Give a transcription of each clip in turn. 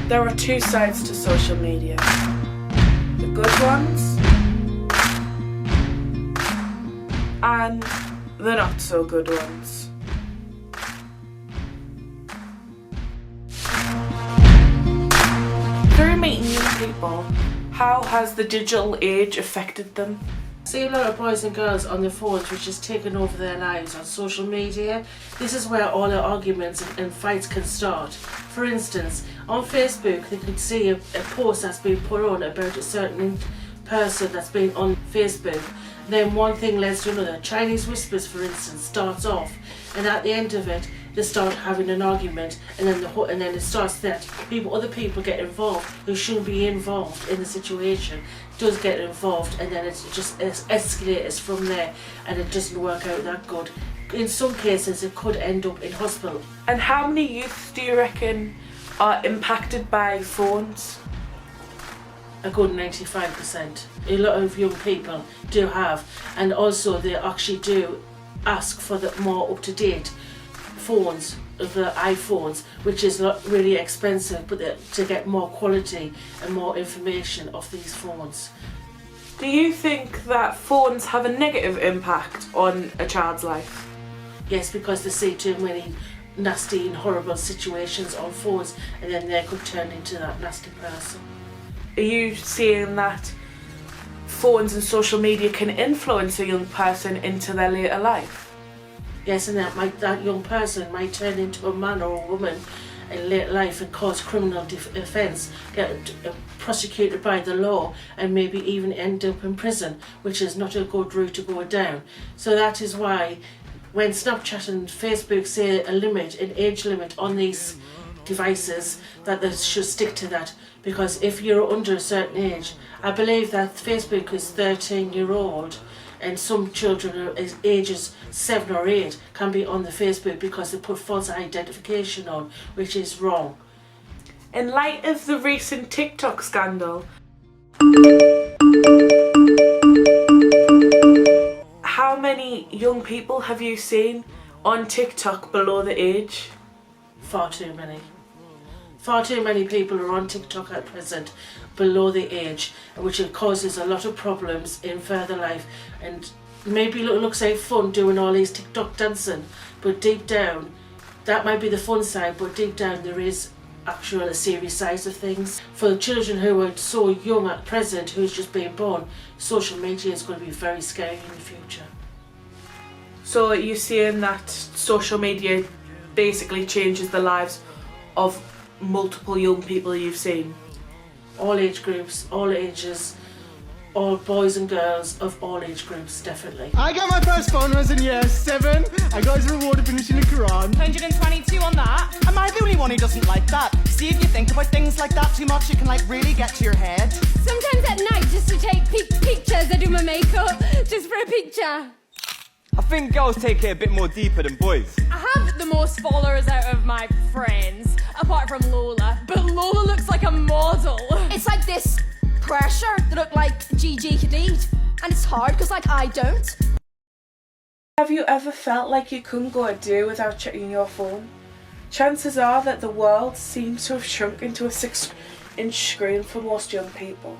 There are two sides to social media. The good ones and the not so good ones. Through meeting young people, how has the digital age affected them? I see a lot of boys and girls on their phones which has taken over their lives on social media. This is where all the arguments and fights can start. For instance, on Facebook they could see a post that's been put on about a certain person that's been on Facebook. Then one thing leads to another. Chinese whispers, for instance, starts off, and at the end of it they start having an argument, and then it starts that other people get involved who shouldn't be involved in the situation, does get involved, and then it just escalates from there, and it doesn't work out that good. In some cases it could end up in hospital. And how many youths do you reckon are impacted by phones? A good 95%. A lot of young people do have, and also they actually do ask for the more up-to-date phones, the iPhones, which is not really expensive, but to get more quality and more information of these phones. Do you think that phones have a negative impact on a child's life? Yes, because they see too many nasty and horrible situations on phones, and then they could turn into that nasty person. Are you seeing that phones and social media can influence a young person into their later life? Yes, and that young person might turn into a man or a woman in later life and cause criminal offence, get prosecuted by the law, and maybe even end up in prison, which is not a good route to go down. So that is why when Snapchat and Facebook say an age limit on these devices, that they should stick to that, because if you're under a certain age, I believe that Facebook is 13-year-old, and some children ages 7 or 8 can be on the Facebook because they put false identification on, which is wrong. In light of the recent TikTok scandal, how many young people have you seen on TikTok below the age? Far too many. Far too many people are on TikTok at present below the age, which causes a lot of problems in further life. And maybe it looks like fun doing all these TikTok dancing, but deep down, that might be the fun side, but deep down there is actual a serious side of things. For the children who are so young at present, who's just being born, social media is going to be very scary in the future. So you're saying that social media basically changes the lives of multiple young people you've seen? All age groups, all ages, all boys and girls of all age groups, definitely. I got my first phone when I was in year 7. I got his reward of finishing the Quran. 122 on that. Am I the only one who doesn't like that? See, if you think about things like that too much, it can really get to your head. Sometimes at night, just to take pictures, I do my makeup, just for a picture. I think girls take it a bit more deeper than boys. I have the most followers out of my friends, apart from Lola. But Lola looks like a model. It's like this pressure to look like Gigi Hadid. And it's hard because, I don't. Have you ever felt like you couldn't go a day without checking your phone? Chances are that the world seems to have shrunk into a 6-inch screen for most young people.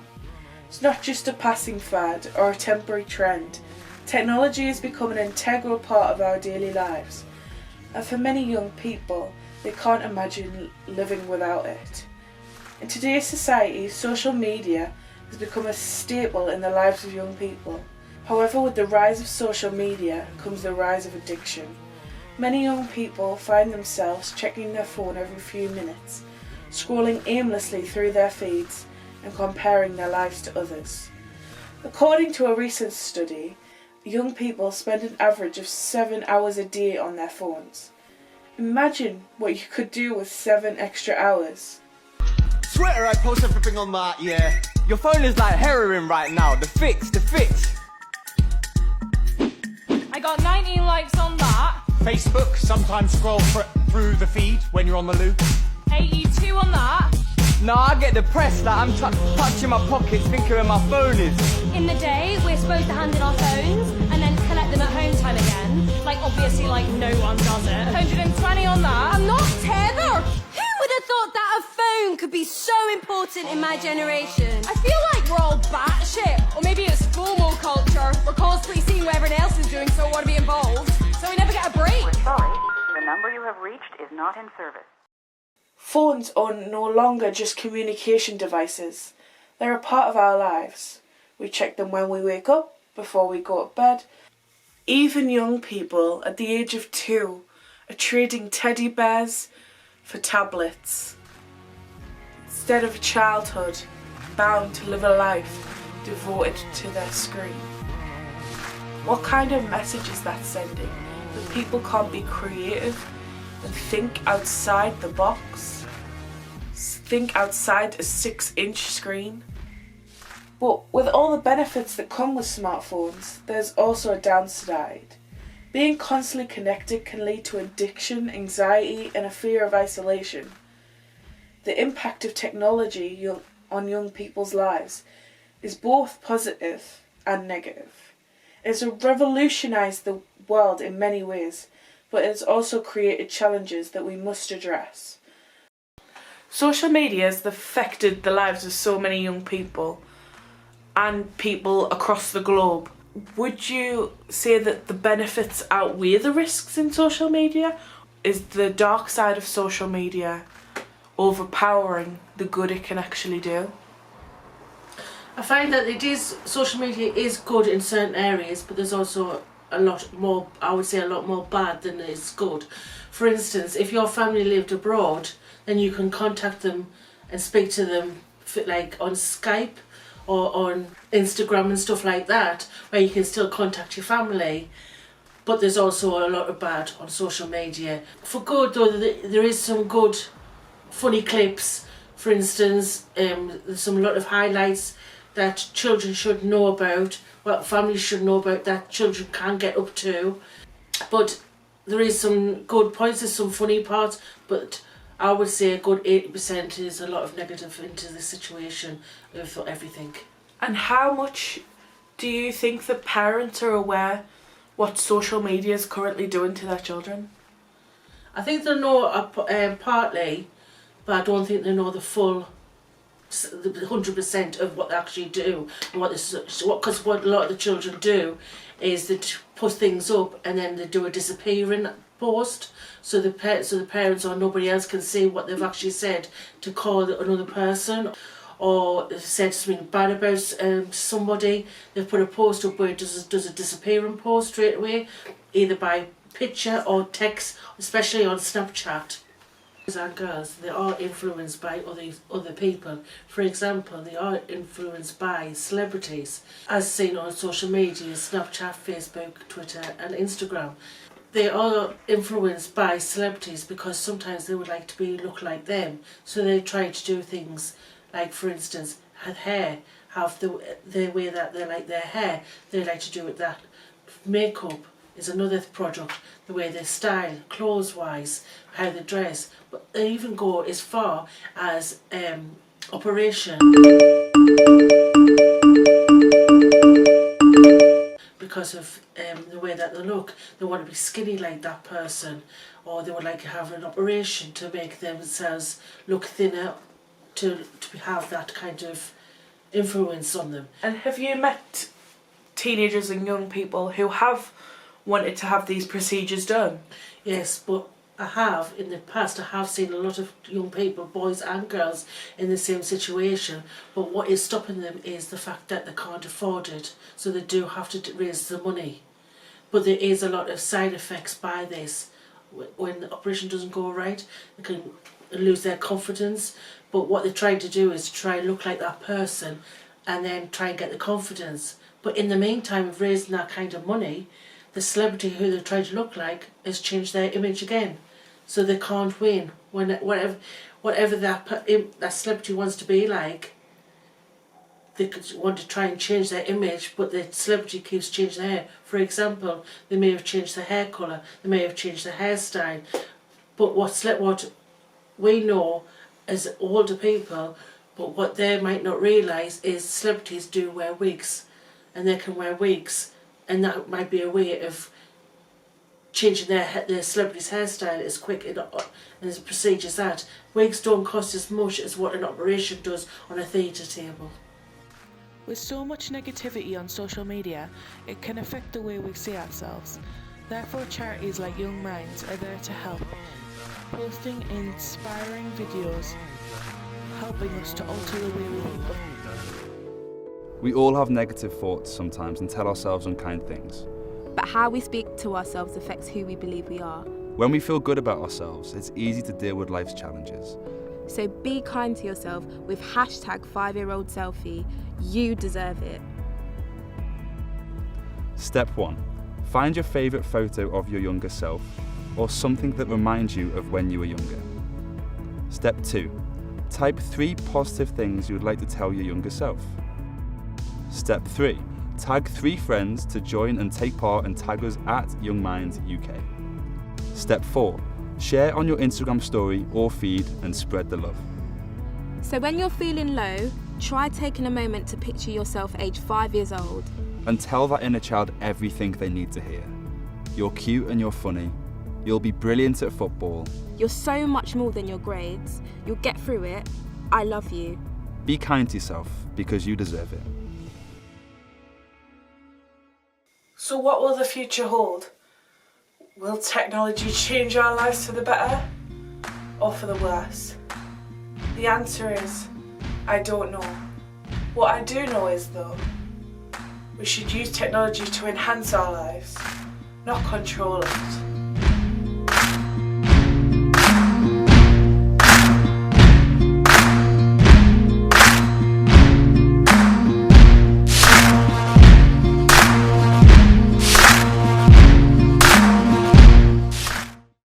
It's not just a passing fad or a temporary trend. Technology has become an integral part of our daily lives, and for many young people, they can't imagine living without it. In today's society, social media has become a staple in the lives of young people. However, with the rise of social media comes the rise of addiction. Many young people find themselves checking their phone every few minutes, scrolling aimlessly through their feeds and comparing their lives to others. According to a recent study, young people spend an average of 7 hours a day on their phones. Imagine what you could do with 7 extra hours. Swear I post everything on that, yeah. Your phone is like heroin right now. The fix. I got 19 likes on that. Facebook, sometimes scroll through the feed when you're on the loo. 82 on that. No, I get depressed that I'm touching my pockets thinking where my phone is. In the day, we're supposed to hand in our phones and then collect them at home time again. Obviously, no one does it. 120 on that. I'm not tethered. Who would have thought that a phone could be so important in my generation? I feel like we're all batshit, or maybe it's FOMO culture. We're constantly seeing what everyone else is doing, so we want to be involved. So we never get a break. Sorry, the number you have reached is not in service. Phones are no longer just communication devices. They're a part of our lives. We check them when we wake up, before we go to bed. Even young people at the age of 2 are trading teddy bears for tablets. Instead of a childhood bound to live a life devoted to their screen. What kind of message is that sending? That people can't be creative and think outside the box? Think outside a 6-inch screen? But with all the benefits that come with smartphones, there's also a downside. Being constantly connected can lead to addiction, anxiety, and a fear of isolation. The impact of technology on young people's lives is both positive and negative. It has revolutionised the world in many ways, but it has also created challenges that we must address. Social media has affected the lives of so many young people and people across the globe. Would you say that the benefits outweigh the risks in social media? Is the dark side of social media overpowering the good it can actually do? I find that social media is good in certain areas, but there's also a lot more, I would say a lot more bad than is good. For instance, if your family lived abroad, then you can contact them and speak to them like on Skype or on Instagram and stuff like that, where you can still contact your family. But there's also a lot of bad on social media. For good though, there is some good funny clips. For instance, there's a lot of highlights that children should know about, what families should know about, that children can get up to. But there is some good points, there's some funny parts, but I would say a good 80% is a lot of negative into the situation of everything. And how much do you think that parents are aware what social media is currently doing to their children? I think they know partly, but I don't think they know the full 100% of what they actually do. And because what a lot of the children do is they put things up and then they do a disappearing post, so the parents or nobody else can see what they've actually said to call another person, or they've said something bad about somebody. They've put a post up where it does a disappearing post straight away, either by picture or text, especially on Snapchat. Boys and girls, they are influenced by other people. For example, they are influenced by celebrities, as seen on social media, Snapchat, Facebook, Twitter and Instagram. They are influenced by celebrities because sometimes they would like to look like them, so they try to do things like, for instance, have the way that they like their hair, they like to do it that. Makeup is another product, the way they style, clothes-wise, how they dress, but they even go as far as operation. Because of the way that they look, they want to be skinny like that person, or they would like to have an operation to make themselves look thinner, to have that kind of influence on them. And have you met teenagers and young people who have wanted to have these procedures done? Yes, but in the past I have seen a lot of young people, boys and girls, in the same situation, but what is stopping them is the fact that they can't afford it, so they do have to raise the money. But there is a lot of side effects by this. When the operation doesn't go right, they can lose their confidence, but what they're trying to do is try and look like that person and then try and get the confidence. But in the meantime of raising that kind of money, the celebrity who they're trying to look like has changed their image again, so they can't win. Whatever that celebrity wants to be like, they could want to try and change their image, but the celebrity keeps changing their hair. For example, they may have changed their hair colour, they may have changed their hairstyle, but what we know as older people, but what they might not realise is celebrities do wear wigs, and they can wear wigs, and that might be a way of changing their celebrity's hairstyle as quick and as a procedure as that. Wigs don't cost as much as what an operation does on a theatre table. With so much negativity on social media, it can affect the way we see ourselves. Therefore, charities like Young Minds are there to help, posting inspiring videos, helping us to alter the way we think. We all have negative thoughts sometimes and tell ourselves unkind things. But how we speak to ourselves affects who we believe we are. When we feel good about ourselves, it's easy to deal with life's challenges. So be kind to yourself with hashtag 5-year-old selfie. You deserve it. Step 1. Find your favourite photo of your younger self or something that reminds you of when you were younger. Step 2. Type 3 positive things you would like to tell your younger self. Step 3. Tag 3 friends to join and take part and tag us at Young Minds UK. Step 4. Share on your Instagram story or feed and spread the love. So when you're feeling low, try taking a moment to picture yourself aged 5 years old. And tell that inner child everything they need to hear. You're cute and you're funny. You'll be brilliant at football. You're so much more than your grades. You'll get through it. I love you. Be kind to yourself because you deserve it. So what will the future hold? Will technology change our lives for the better or for the worse? The answer is, I don't know. What I do know is though, we should use technology to enhance our lives, not control it.